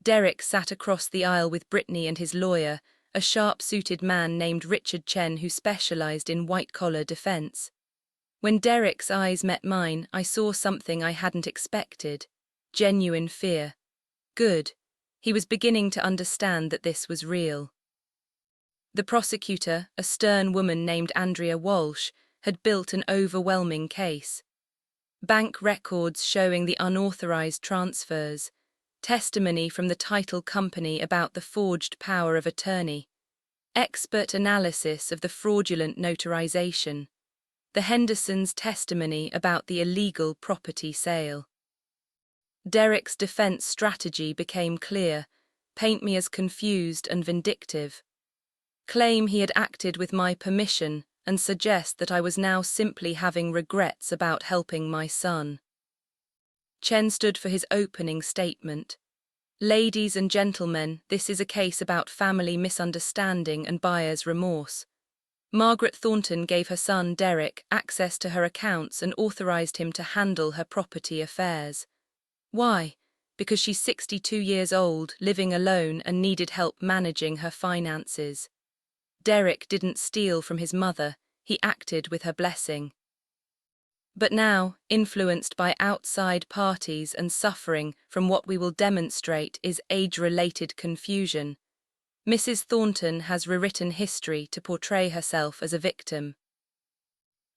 Derek sat across the aisle with Brittany and his lawyer, a sharp-suited man named Richard Chen who specialized in white-collar defense. When Derek's eyes met mine, I saw something I hadn't expected. Genuine fear. Good. He was beginning to understand that this was real. The prosecutor, a stern woman named Andrea Walsh, had built an overwhelming case. Bank records showing the unauthorized transfers, testimony from the title company about the forged power of attorney, expert analysis of the fraudulent notarization, the Hendersons' testimony about the illegal property sale. Derek's defense strategy became clear: paint me as confused and vindictive. Claim he had acted with my permission and suggest that I was now simply having regrets about helping my son. Chen stood for his opening statement. Ladies and gentlemen, this is a case about family misunderstanding and buyer's remorse. Margaret Thornton gave her son, Derek, access to her accounts and authorized him to handle her property affairs. Why? Because she's 62 years old, living alone, and needed help managing her finances. Derek didn't steal from his mother, he acted with her blessing. But now, influenced by outside parties and suffering from what we will demonstrate is age-related confusion, Mrs. Thornton has rewritten history to portray herself as a victim.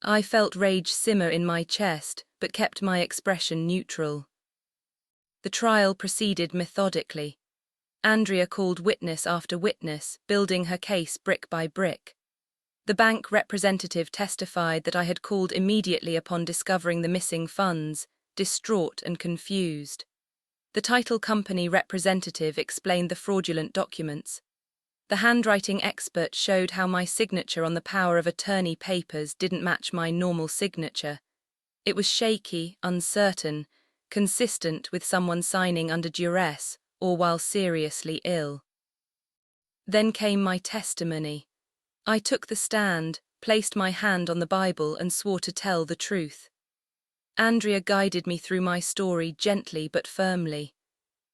I felt rage simmer in my chest, but kept my expression neutral. The trial proceeded methodically. Andrea called witness after witness, building her case brick by brick. The bank representative testified that I had called immediately upon discovering the missing funds, distraught and confused. The title company representative explained the fraudulent documents. The handwriting expert showed how my signature on the power of attorney papers didn't match my normal signature. It was shaky, uncertain, consistent with someone signing under duress or while seriously ill. Then came my testimony. I took the stand, placed my hand on the Bible and swore to tell the truth. Andrea guided me through my story gently but firmly.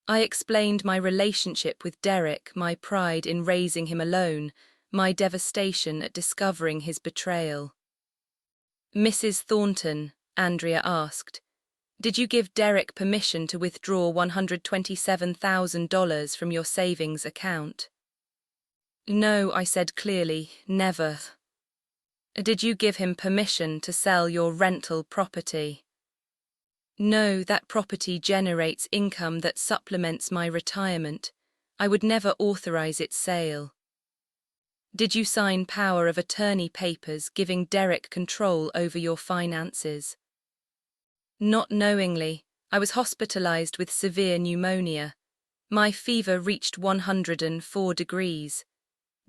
I explained my relationship with Derek, my pride in raising him alone, my devastation at discovering his betrayal. Mrs. Thornton, Andrea asked, did you give Derek permission to withdraw $127,000 from your savings account? No, I said clearly, never. Did you give him permission to sell your rental property? No, that property generates income that supplements my retirement. I would never authorize its sale. Did you sign power of attorney papers giving Derek control over your finances? Not knowingly, I was hospitalized with severe pneumonia. My fever reached 104 degrees.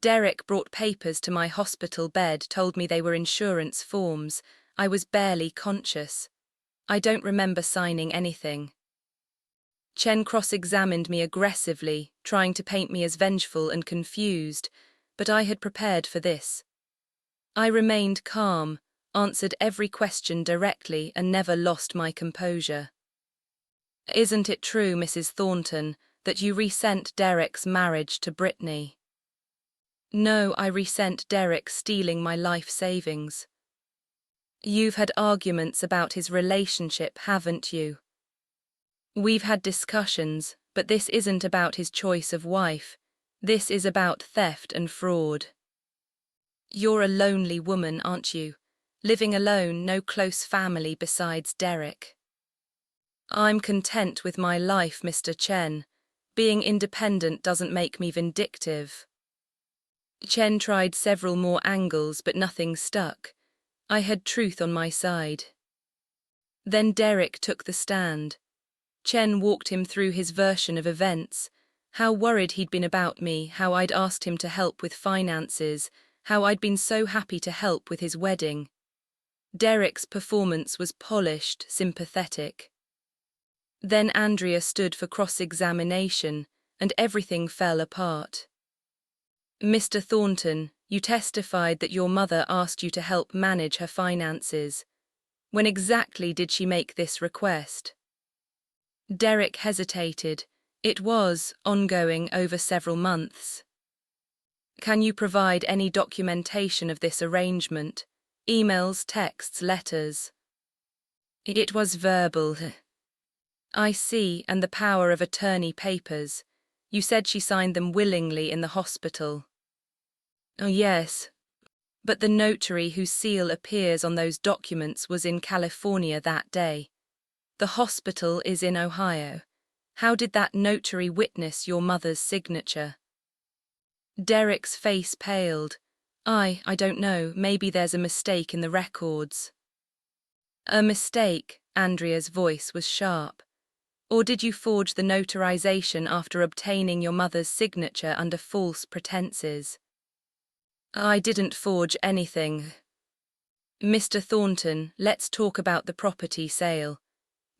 Derek brought papers to my hospital bed, told me they were insurance forms. I was barely conscious. I don't remember signing anything. Chen cross-examined me aggressively, trying to paint me as vengeful and confused, but I had prepared for this. I remained calm, answered every question directly, and never lost my composure. Isn't it true, Mrs. Thornton, that you resent Derek's marriage to Brittany? No, I resent Derek stealing my life savings. You've had arguments about his relationship, haven't you? We've had discussions, but this isn't about his choice of wife. This is about theft and fraud. You're a lonely woman, aren't you? Living alone, no close family besides Derek. I'm content with my life, Mr. Chen. Being independent doesn't make me vindictive. Chen tried several more angles, but nothing stuck. I had truth on my side. Then Derek took the stand. Chen walked him through his version of events, how worried he'd been about me, how I'd asked him to help with finances, how I'd been so happy to help with his wedding. Derek's performance was polished, sympathetic. Then Andrea stood for cross-examination, and everything fell apart. Mr. Thornton, you testified that your mother asked you to help manage her finances. When exactly did she make this request? Derek hesitated. It was ongoing over several months. Can you provide any documentation of this arrangement? Emails, texts, letters? It was verbal. I see, and the power of attorney papers. You said she signed them willingly in the hospital. Oh, yes. But the notary whose seal appears on those documents was in California that day. The hospital is in Ohio. How did that notary witness your mother's signature? Derek's face paled. I don't know, maybe there's a mistake in the records. A mistake, Andrea's voice was sharp. Or did you forge the notarization after obtaining your mother's signature under false pretenses? I didn't forge anything. Mr. Thornton, let's talk about the property sale.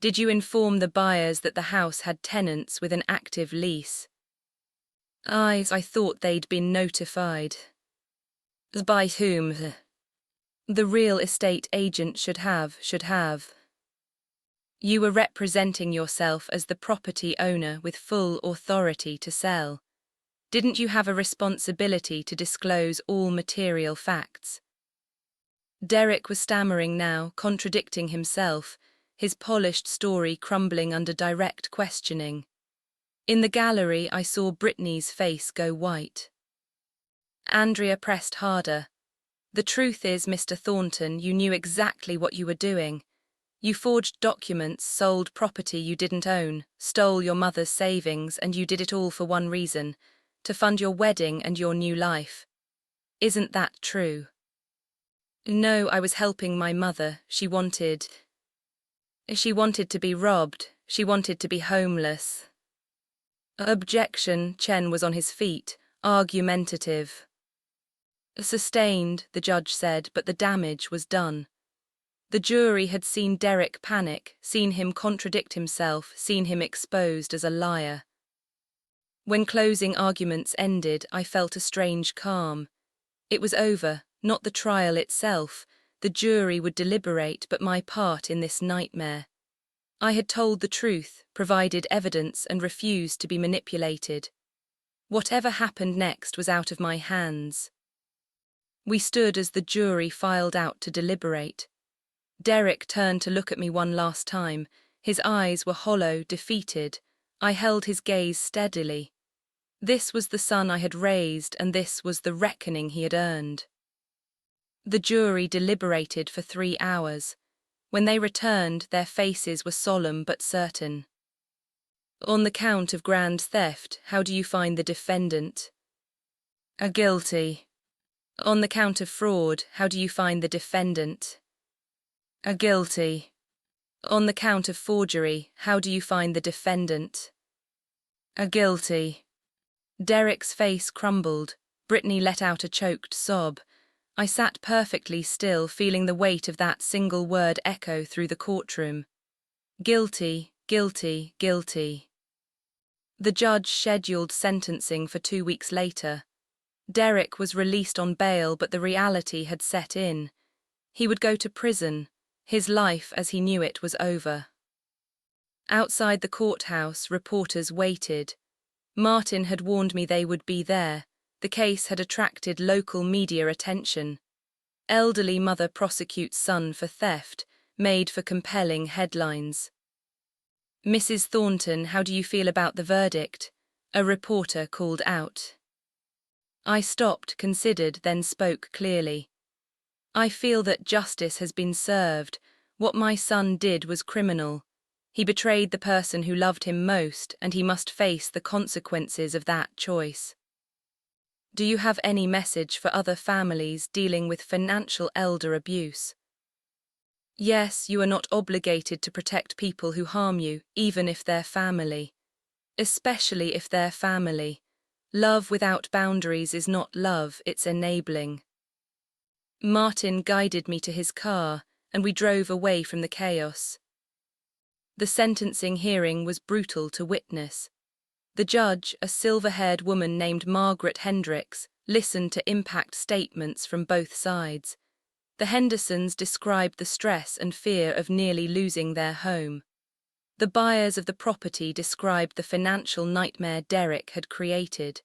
Did you inform the buyers that the house had tenants with an active lease? I thought they'd been notified. By whom? The real estate agent should have. You were representing yourself as the property owner with full authority to sell. Didn't you have a responsibility to disclose all material facts? Derek was stammering now, contradicting himself, his polished story crumbling under direct questioning. In the gallery, I saw Brittany's face go white. Andrea pressed harder. The truth is, Mr. Thornton, you knew exactly what you were doing. You forged documents, sold property you didn't own, stole your mother's savings, and you did it all for one reason, to fund your wedding and your new life. Isn't that true? No, I was helping my mother. She wanted to be robbed. She wanted to be homeless. Objection. Chen was on his feet, argumentative. Sustained, the judge said, but the damage was done. The jury had seen Derek panic, seen him contradict himself, seen him exposed as a liar. When closing arguments ended, I felt a strange calm. It was over, not the trial itself. The jury would deliberate, but my part in this nightmare. I had told the truth, provided evidence, and refused to be manipulated. Whatever happened next was out of my hands. We stood as the jury filed out to deliberate. Derek turned to look at me one last time. His eyes were hollow, defeated. I held his gaze steadily. This was the son I had raised, and this was the reckoning he had earned. The jury deliberated for 3 hours. When they returned, their faces were solemn but certain. On the count of grand theft, how do you find the defendant? Guilty. On the count of fraud, how do you find the defendant? Guilty. On the count of forgery, how do you find the defendant? Guilty. Derek's face crumbled. Brittany let out a choked sob. I sat perfectly still, feeling the weight of that single word echo through the courtroom. Guilty, guilty, guilty. The judge scheduled sentencing for 2 weeks later. Derek was released on bail, but the reality had set in. He would go to prison. His life as he knew it was over. Outside the courthouse, reporters waited. Martin had warned me they would be there. The case had attracted local media attention. Elderly mother prosecutes son for theft, made for compelling headlines. Mrs. Thornton, how do you feel about the verdict? A reporter called out. I stopped, considered, then spoke clearly. I feel that justice has been served. What my son did was criminal. He betrayed the person who loved him most, and he must face the consequences of that choice. Do you have any message for other families dealing with financial elder abuse? Yes, you are not obligated to protect people who harm you, even if they're family. Especially if they're family. Love without boundaries is not love, it's enabling. Martin guided me to his car, and we drove away from the chaos. The sentencing hearing was brutal to witness. The judge, a silver-haired woman named Margaret Hendricks, listened to impact statements from both sides. The Hendersons described the stress and fear of nearly losing their home. The buyers of the property described the financial nightmare Derek had created.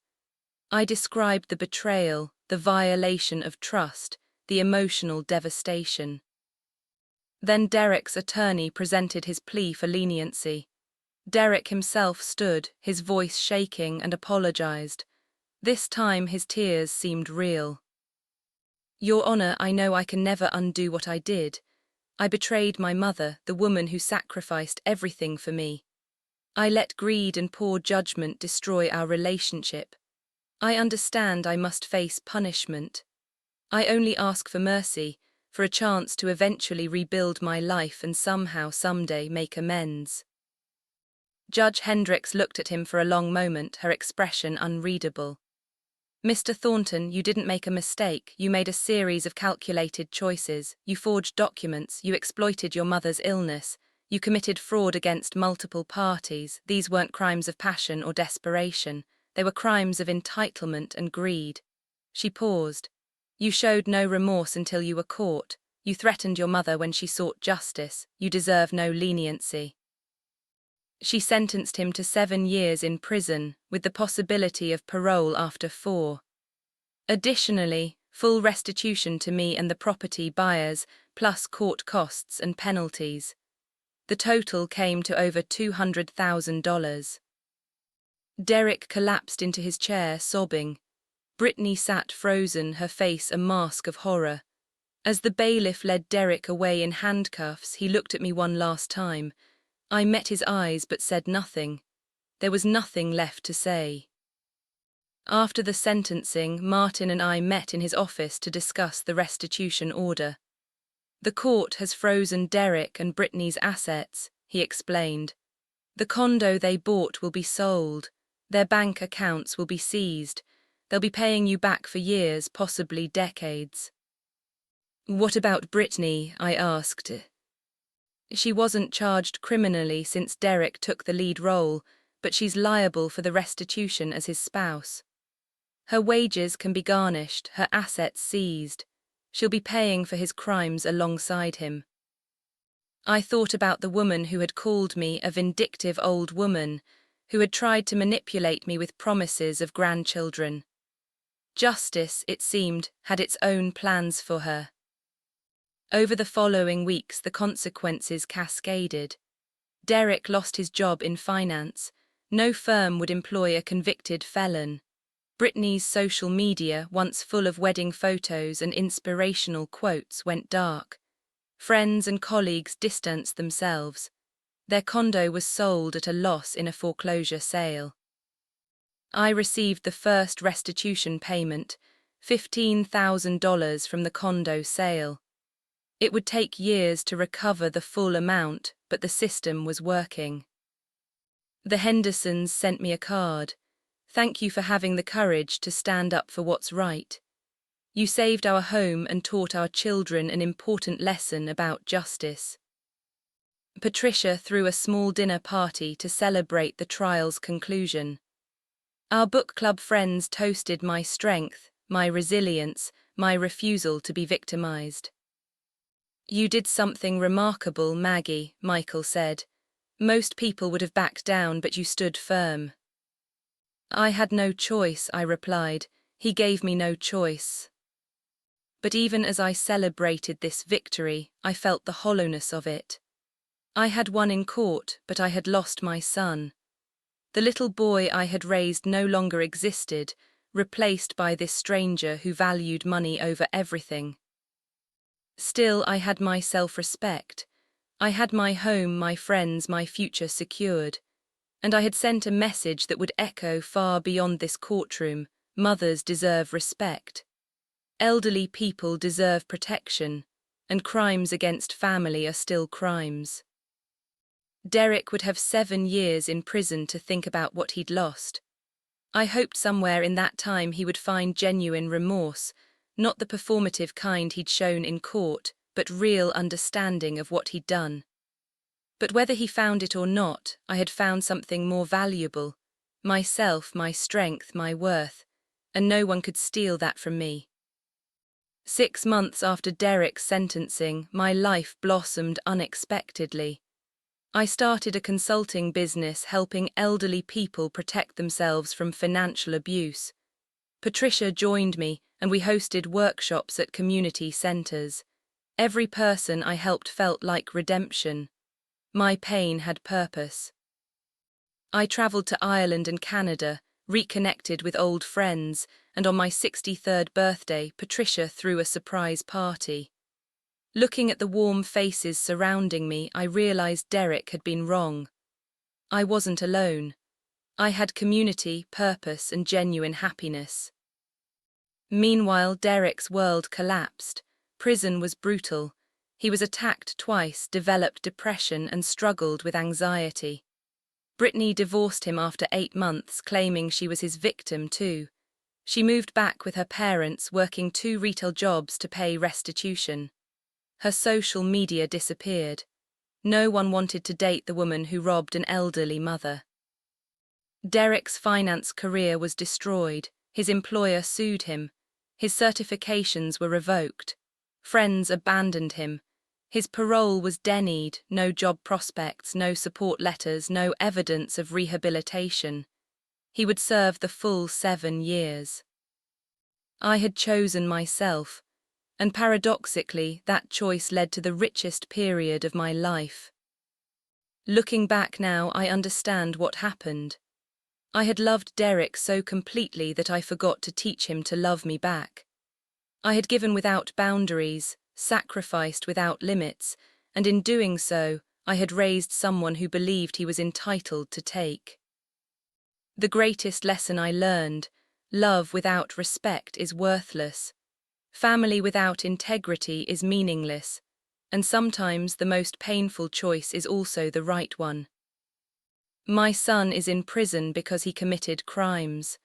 I described the betrayal, the violation of trust, the emotional devastation. Then Derek's attorney presented his plea for leniency. Derek himself stood, his voice shaking, and apologized. This time his tears seemed real. Your Honor, I know I can never undo what I did. I betrayed my mother, the woman who sacrificed everything for me. I let greed and poor judgment destroy our relationship. I understand I must face punishment. I only ask for mercy, for a chance to eventually rebuild my life and somehow, someday, make amends. Judge Hendricks looked at him for a long moment, her expression unreadable. Mr. Thornton, you didn't make a mistake. You made a series of calculated choices. You forged documents. You exploited your mother's illness. You committed fraud against multiple parties. These weren't crimes of passion or desperation. They were crimes of entitlement and greed. She paused. You showed no remorse until you were caught. You threatened your mother when she sought justice. You deserve no leniency. She sentenced him to 7 years in prison, with the possibility of parole after 4. Additionally, full restitution to me and the property buyers, plus court costs and penalties. The total came to over $200,000. Derek collapsed into his chair, sobbing. Brittany sat frozen, her face a mask of horror. As the bailiff led Derek away in handcuffs, he looked at me one last time. I met his eyes but said nothing. There was nothing left to say. After the sentencing, Martin and I met in his office to discuss the restitution order. The court has frozen Derek and Brittany's assets, he explained. The condo they bought will be sold. Their bank accounts will be seized. They'll be paying you back for years, possibly decades. What about Brittany? I asked. She wasn't charged criminally since Derek took the lead role, but she's liable for the restitution as his spouse. Her wages can be garnished, her assets seized. She'll be paying for his crimes alongside him. I thought about the woman who had called me a vindictive old woman, who had tried to manipulate me with promises of grandchildren. Justice, it seemed, had its own plans for her. Over the following weeks, the consequences cascaded. Derek lost his job in finance. No firm would employ a convicted felon. Brittany's social media, once full of wedding photos and inspirational quotes, went dark. Friends and colleagues distanced themselves. Their condo was sold at a loss in a foreclosure sale. I received the first restitution payment, $15,000 from the condo sale. It would take years to recover the full amount, but the system was working. The Hendersons sent me a card. Thank you for having the courage to stand up for what's right. You saved our home and taught our children an important lesson about justice. Patricia threw a small dinner party to celebrate the trial's conclusion. Our book club friends toasted my strength, my resilience, my refusal to be victimized. You did something remarkable, Maggie, Michael said. Most people would have backed down, but you stood firm. I had no choice, I replied. He gave me no choice. But even as I celebrated this victory, I felt the hollowness of it. I had won in court, but I had lost my son. The little boy I had raised no longer existed, replaced by this stranger who valued money over everything. Still, I had my self-respect. I had my home, my friends, my future secured. And I had sent a message that would echo far beyond this courtroom. Mothers deserve respect. Elderly people deserve protection, and crimes against family are still crimes. Derek would have 7 years in prison to think about what he'd lost. I hoped somewhere in that time he would find genuine remorse, not the performative kind he'd shown in court, but real understanding of what he'd done. But whether he found it or not, I had found something more valuable, myself, my strength, my worth, and no one could steal that from me. 6 months after Derek's sentencing, my life blossomed unexpectedly. I started a consulting business helping elderly people protect themselves from financial abuse. Patricia joined me, and we hosted workshops at community centers. Every person I helped felt like redemption. My pain had purpose. I traveled to Ireland and Canada, reconnected with old friends, and on my 63rd birthday, Patricia threw a surprise party. Looking at the warm faces surrounding me, I realized Derek had been wrong. I wasn't alone. I had community, purpose, and genuine happiness. Meanwhile, Derek's world collapsed. Prison was brutal. He was attacked twice, developed depression, and struggled with anxiety. Brittany divorced him after 8 months, claiming she was his victim too. She moved back with her parents, working 2 retail jobs to pay restitution. Her social media disappeared. No one wanted to date the woman who robbed an elderly mother. Derek's finance career was destroyed. His employer sued him. His certifications were revoked. Friends abandoned him. His parole was denied, no job prospects, no support letters, no evidence of rehabilitation. He would serve the full 7 years. I had chosen myself, and paradoxically, that choice led to the richest period of my life. Looking back now, I understand what happened. I had loved Derek so completely that I forgot to teach him to love me back. I had given without boundaries, sacrificed without limits, and in doing so, I had raised someone who believed he was entitled to take. The greatest lesson I learned: love without respect is worthless. Family without integrity is meaningless, and sometimes the most painful choice is also the right one. My son is in prison because he committed crimes.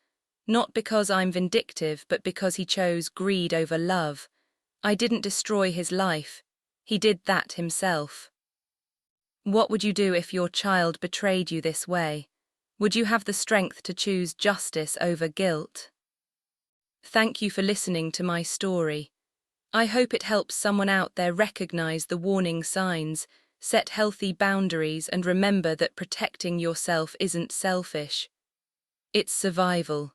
Not because I'm vindictive, but because he chose greed over love. I didn't destroy his life. He did that himself. What would you do if your child betrayed you this way? Would you have the strength to choose justice over guilt? Thank you for listening to my story. I hope it helps someone out there recognize the warning signs, set healthy boundaries, and remember that protecting yourself isn't selfish. It's survival.